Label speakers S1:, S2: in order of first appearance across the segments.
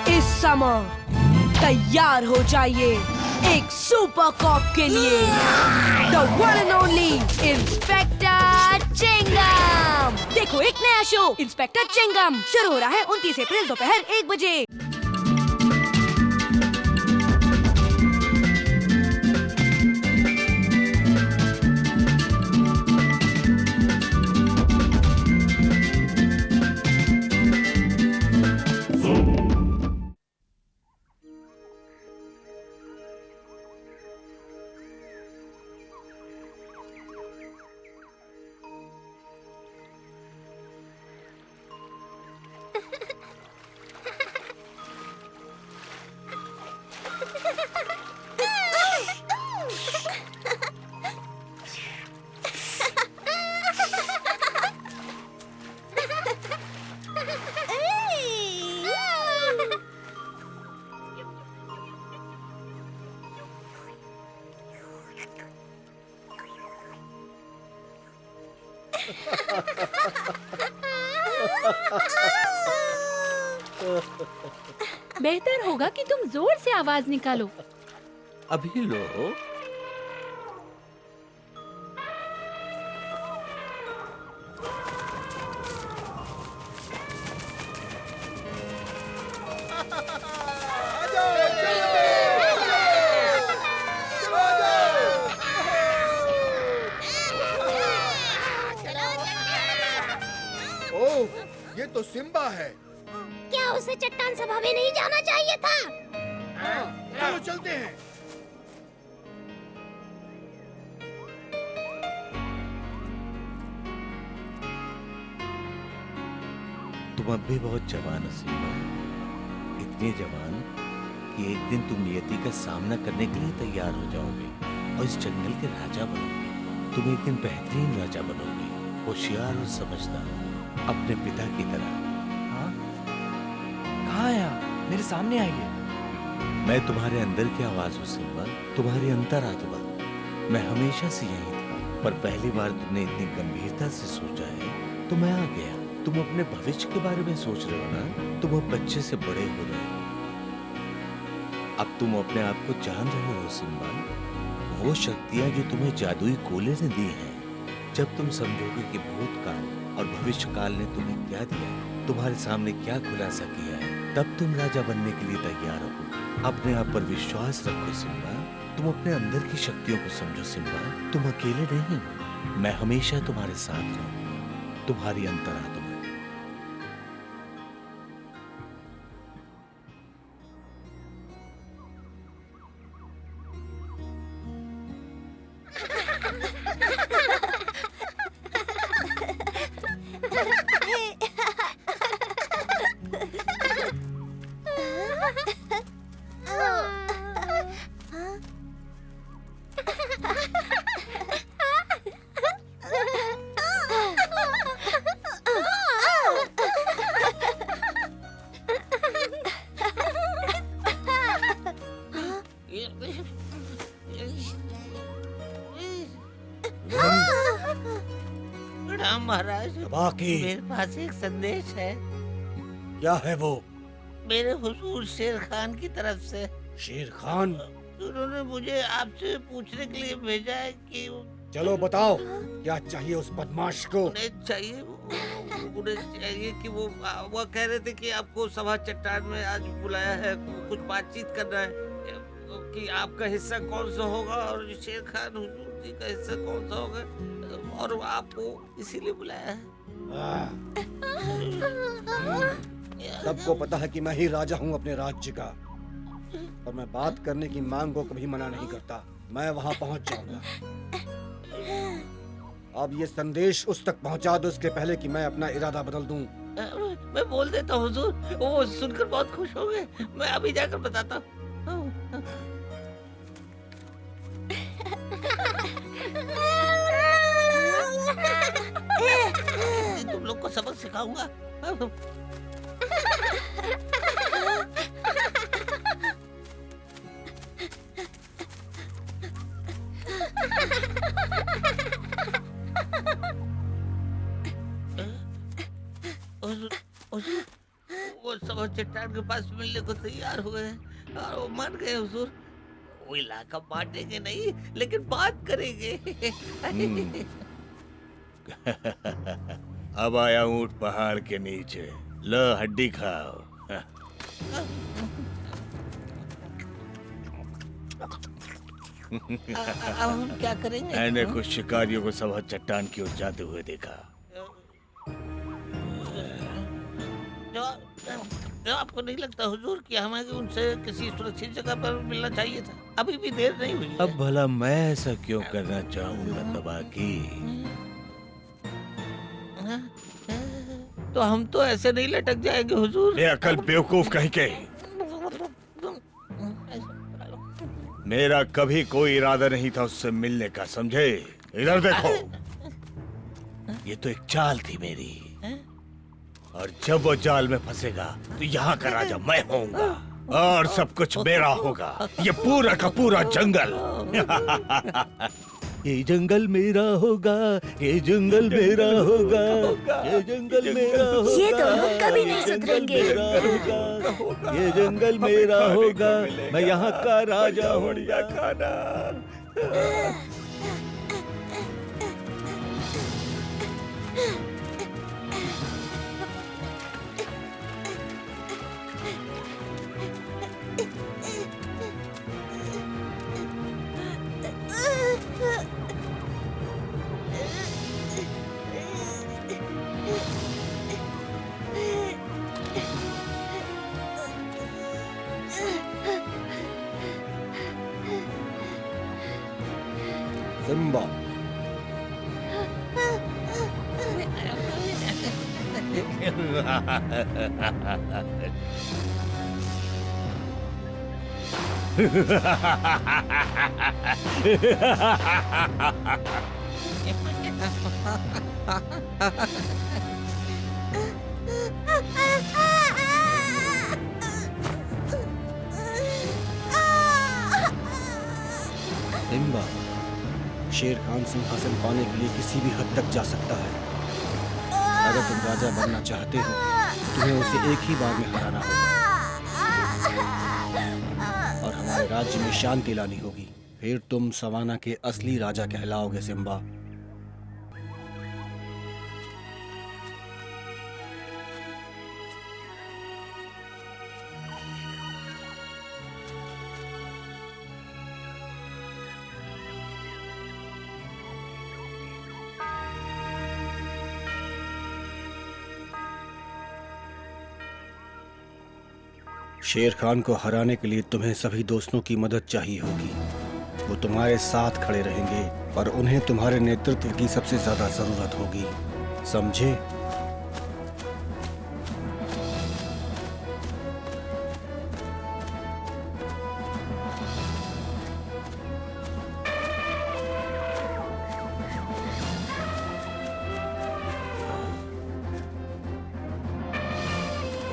S1: इस समय तैयार हो जाइए एक सुपर कॉप के लिए, the one and only inspector Singham. देखो एक नया शो इंस्पेक्टर चिंगम शुरू हो रहा है 29 अप्रैल दोपहर 1 बजे।
S2: बेहतर होगा कि तुम जोर से आवाज निकालो।
S3: अभी लो।
S4: ओह, ये तो सिम्बा है।
S5: क्या उसे चट्टान सभा में नहीं जाना चाहिए था?
S4: चलो चलते हैं।
S3: तुम अब भी बहुत जवान हो सिम्बा, इतने जवान कि एक दिन तुम नियति का सामना करने के लिए तैयार हो जाओगे और इस जंगल के राजा बनोगे। तुम एक दिन बेहतरीन राजा बनोगे, होशियार और समझदार, अपने पिता की तरह।
S6: कहाँ है आप? मेरे सामने आइए।
S3: मैं तुम्हारे अंदर की आवाज हूँ सिम्बा, तुम्हारी अंतरात्मा। मैं हमेशा से यही था, पर पहली बार तुमने इतनी गंभीरता से सोचा है तो मैं आ गया। तुम अपने भविष्य के बारे में सोच रहे हो ना? तुम अब बच्चे से बड़े हो रहे हो। अब तुम अपने आप को जान रहे हो सिम्बा। वो शक्तियां जो तुम्हें जादुई कोले ने दी हैं, जब तुम समझोगे कि भूतकाल और भविष्यकाल ने तुम्हें क्या दिया, तुम्हारे सामने क्या खुलासा किया है, तब तुम राजा बनने के लिए तैयार हो। अपने आप पर विश्वास रखो सिम्बा। तुम अपने अंदर की शक्तियों को समझो सिम्बा। तुम अकेले नहीं हो, मैं हमेशा तुम्हारे साथ रहूंगा, तुम्हारी अंतरात्मा।
S7: प्रणाम महाराज।
S4: बाकी
S7: मेरे पास एक संदेश है।
S4: क्या है वो?
S7: मेरे हुजूर शेर खान की तरफ से।
S4: शेर खान?
S7: उन्होंने मुझे आपसे पूछने के लिए भेजा है कि
S4: चलो बताओ, क्या चाहिए उस बदमाश को?
S7: उन्हें चाहिए कि वो कह रहे थे कि आपको सभा चट्टान में आज बुलाया है, कुछ बातचीत करना है कि आपका हिस्सा कौन सा होगा और शेर खान हुजूर जी का हिस्सा कौन सा होगा, और आपको इसीलिए बुलाया है।
S4: सबको पता है कि मैं ही राजा हूँ अपने राज्य का, और मैं बात करने की मांग को कभी मना नहीं करता। मैं वहाँ पहुँच जाऊंगा। अब ये संदेश उस तक पहुँचा दो इसके पहले कि मैं अपना इरादा बदल दूं।
S7: मैं बोल देता हूँ हुजूर, वो सुनकर बहुत खुश होंगे। मैं अभी जाकर बताता हूँ। तुम लोग को सबक सिखाऊंगा। हुजूर, वो सब चट्टान के पास मिलने को तैयार हुए हैं और वो मान गए हुजूर। वो इलाका बांटेंगे नहीं, लेकिन बात करेंगे।
S3: अब आया ऊंट पहाड़ के नीचे, लो हड्डी खाओ।
S7: अब हम क्या करेंगे?
S3: मैंने कुछ शिकारियों को सब चट्टान की ओर जाते हुए देखा।
S7: जो आपको नहीं लगता हुजूर कि हमें उनसे किसी सुरक्षित जगह पर मिलना चाहिए था? अभी भी देर नहीं हुई है।
S3: अब भला मैं ऐसा क्यों करना चाहूंगा तबाकी?
S7: तो हम तो ऐसे नहीं लटक जाएंगे हुजूर।
S3: ये अकल बेवकूफ कहीं के। मेरा कभी कोई इरादा नहीं था उससे मिलने का, समझे? इधर देखो, ये तो एक चाल थी मेरी, और जब वो जाल में फंसेगा तो यहाँ का राजा मैं होऊंगा और सब कुछ मेरा होगा। ये पूरा का पूरा जंगल। ये जंगल मेरा होगा, ये जंगल मेरा होगा, ये जंगल मेरा होगा,
S5: ये दोनों कभी नहीं
S3: ये जंगल
S5: सुधरेंगे।
S3: मेरा होगा, ये जंगल मेरा होगा, मैं यहाँ का राजा होऊंगा। खाना
S4: सिम्बा, सिम्बा, शेर खान सिंहासन पाने के लिए किसी भी हद तक जा सकता है। अगर तुम राजा बनना चाहते हो तो तुम्हें उसे एक ही बार में हराना होगा और हमारे राज्य में शांति लानी होगी। फिर तुम सवाना के असली राजा कहलाओगे सिम्बा। शेर खान को हराने के लिए तुम्हें सभी दोस्तों की मदद चाहिए होगी। वो तुम्हारे साथ खड़े रहेंगे और उन्हें तुम्हारे नेतृत्व की सबसे ज्यादा जरूरत होगी, समझे?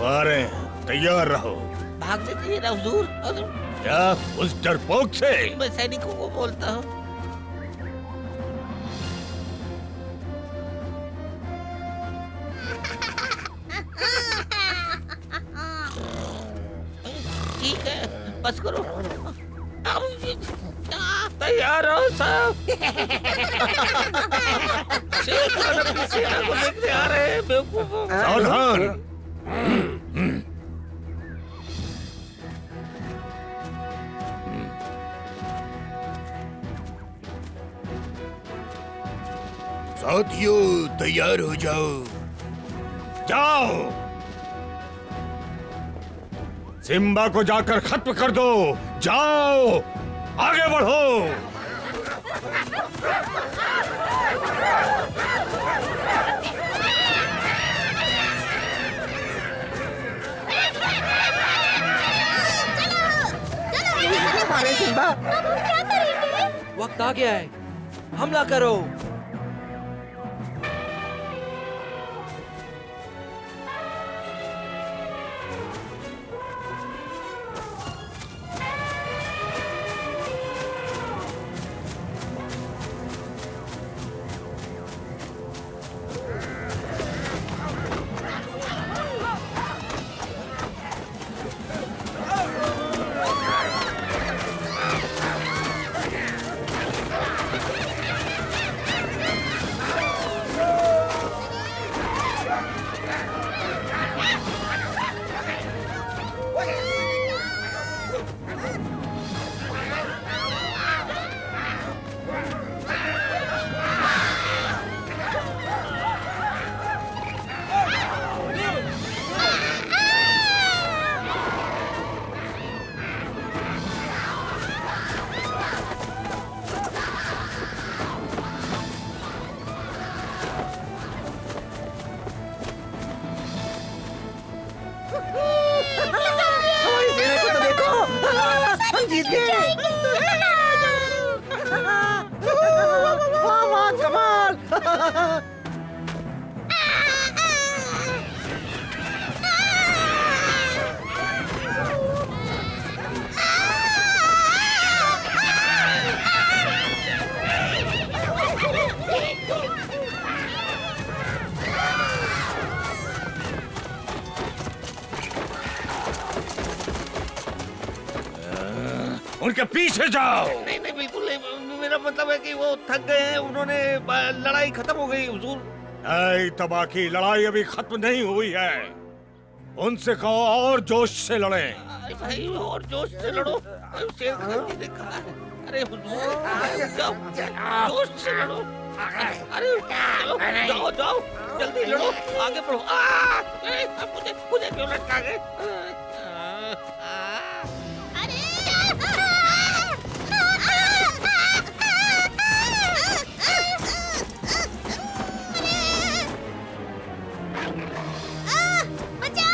S3: वारे, तैयार रहो।
S7: भागने के लिए ना हुजूर।
S3: क्या उस डरपोक से?
S7: मैं सैनिकों को बोलता हूँ। ठीक है, बस करो। तैयार हो सब? शेर खान अपनी सेना को देखने आ रहे हैं, बेवकूफों।
S3: सावधान। साथियों, तैयार हो जाओ। जाओ, सिम्बा को जाकर खत्म कर दो। जाओ, आगे बढ़ो।
S6: हमारे सिम्बा, वक्त आ गया है, हमला करो।
S3: उनके पीछे जाओ।
S7: नहीं नहीं बिल्कुल नहीं, मेरा मतलब है कि वो थक गए हैं, उन्होंने लड़ाई खत्म हो गई हुजूर।
S3: नहीं तबा की लड़ाई अभी खत्म नहीं हुई है, उनसे कहो और जोश से लड़े।
S7: अरे भाई और जोश से लड़ो, शेर खान जी ने कहा है। अरे हुजूर जाओ जोश से लड़ो। अरे चलो जाओ जाओ जल्दी लड़ो, आगे बढ़ो। मुझे क्यों लटका गए?
S5: बचाओ